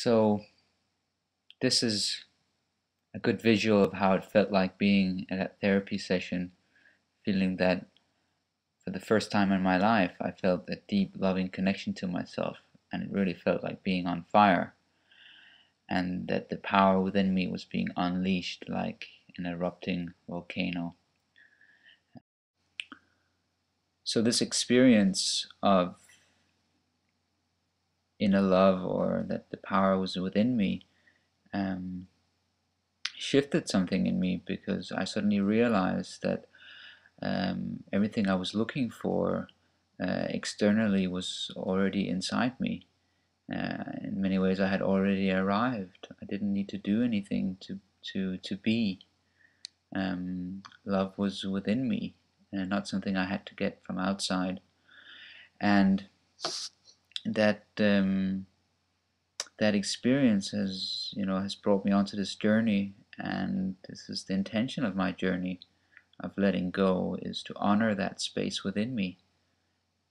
So this is a good visual of how it felt like being at a therapy session, feeling that for the first time in my life I felt a deep loving connection to myself, and it really felt like being on fire, and that the power within me was being unleashed like an erupting volcano. So this experience of inner love, or that the power was within me, um, shifted something in me, because I suddenly realized that everything I was looking for externally was already inside me. In many ways, I had already arrived. I didn't need to do anything to be. Love was within me, not something I had to get from outside. And that that experience has brought me onto this journey, and this is the intention of my journey of letting go, is to honor that space within me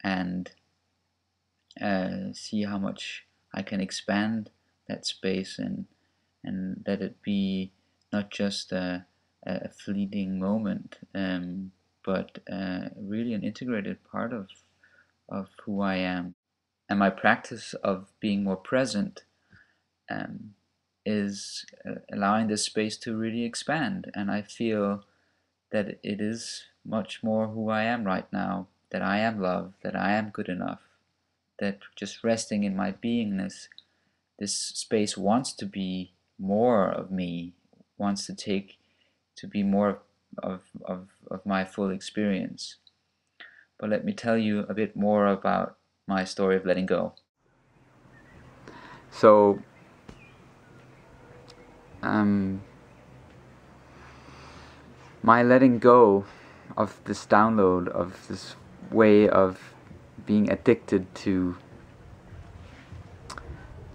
and see how much I can expand that space, and let it be not just a fleeting moment, but really an integrated part of who I am. And my practice of being more present um, is allowing this space to really expand. And I feel that it is much more who I am right now, that I am love, that I am good enough, that just resting in my beingness, this space wants to be more of me, wants to be more of my full experience. But let me tell you a bit more about my story of letting go. So, my letting go of this download, of this way of being addicted to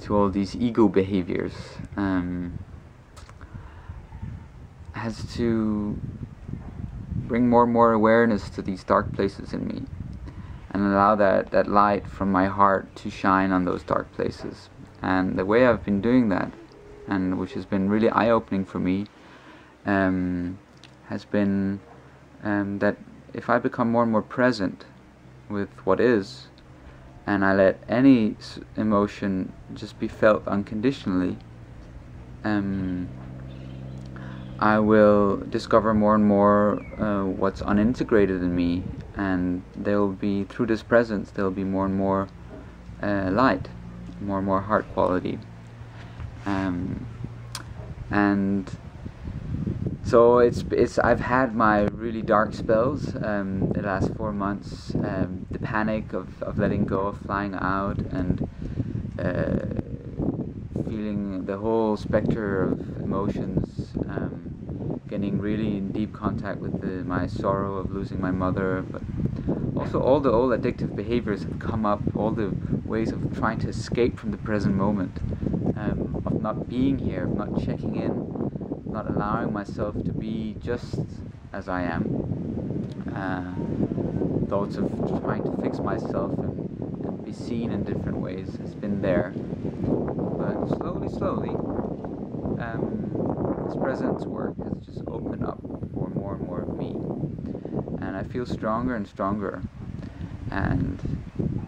all these ego behaviors, has to bring more and more awareness to these dark places in me, and allow that light from my heart to shine on those dark places. And the way I've been doing that, and which has been really eye-opening for me, has been that if I become more and more present with what is, and I let any emotion just be felt unconditionally, I will discover more and more what's unintegrated in me, and there will be, through this presence, there will be more and more light, more and more heart quality. And so I've had my really dark spells the last 4 months, the panic of letting go, of flying out, and feeling the whole specter of emotions, getting really in deep contact with my sorrow of losing my mother, but also all the old addictive behaviors have come up, all the ways of trying to escape from the present moment, of not being here, of not checking in, not allowing myself to be just as I am. Thoughts of trying to fix myself and be seen in different ways has been there. But slowly, this presence work has just opened up for more and more of me. And I feel stronger and stronger. And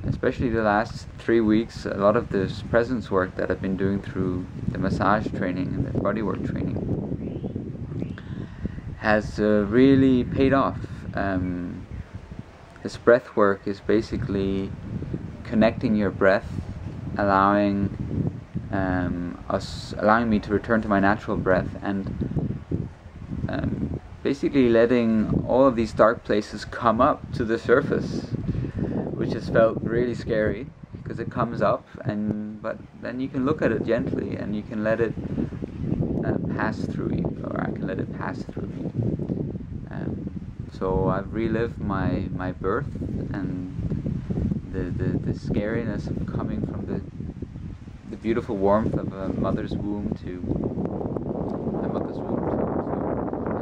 especially the last 3 weeks, a lot of this presence work that I've been doing through the massage training and the bodywork training has really paid off. This breath work is basically connecting your breath, allowing me to return to my natural breath, and basically letting all of these dark places come up to the surface, which has felt really scary because it comes up, but then you can look at it gently and you can let it pass through you, or I can let it pass through me. So I've relived my birth and the scariness of coming from the beautiful warmth of a mother's womb to the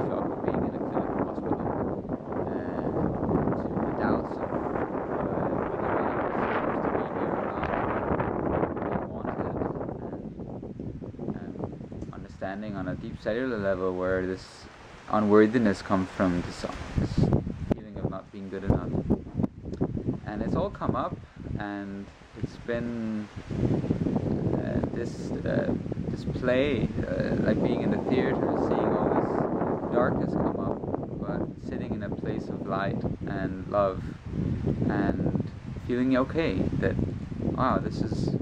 shock of being in a clinical hospital, to the doubts of whether I was supposed to be here or not, being wanted, understanding on a deep cellular level where this unworthiness comes from, this feeling of not being good enough. And it's all come up, and it's been this play, like being in the theater, seeing all this darkness come up, but sitting in a place of light and love, and feeling okay that, wow, this is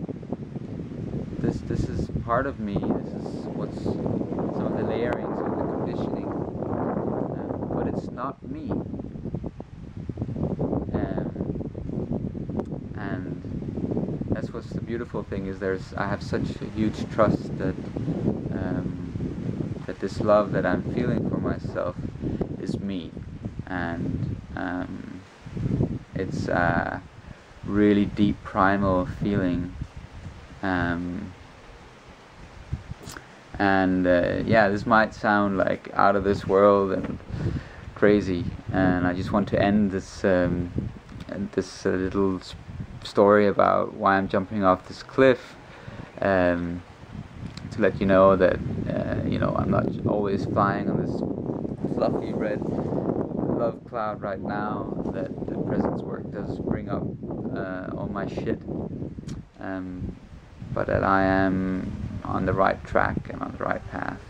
part of me. This is what's some of the layering, some of the conditioning, but it's not me. And that's what's the beautiful thing, is I have such a huge trust that that this love that I'm feeling for myself is me, and it's a really deep primal feeling, and yeah, this might sound like out of this world and crazy, and I just want to end this little story about why I'm jumping off this cliff, to let you know that you know, I'm not always flying on this fluffy red love cloud right now, that the presence work does bring up all my shit, but that I am on the right track and on the right path.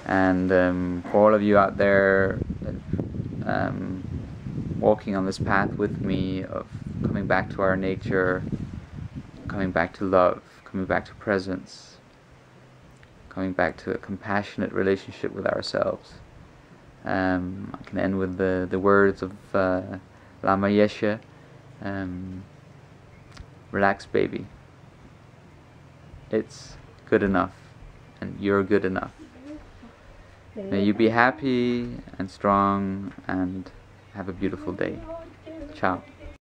And for all of you out there walking on this path with me, of coming back to our nature, coming back to love, coming back to presence, coming back to a compassionate relationship with ourselves, I can end with the words of Lama Yeshe, relax baby, it's good enough, and you're good enough. May you be happy and strong, and have a beautiful day. Ciao.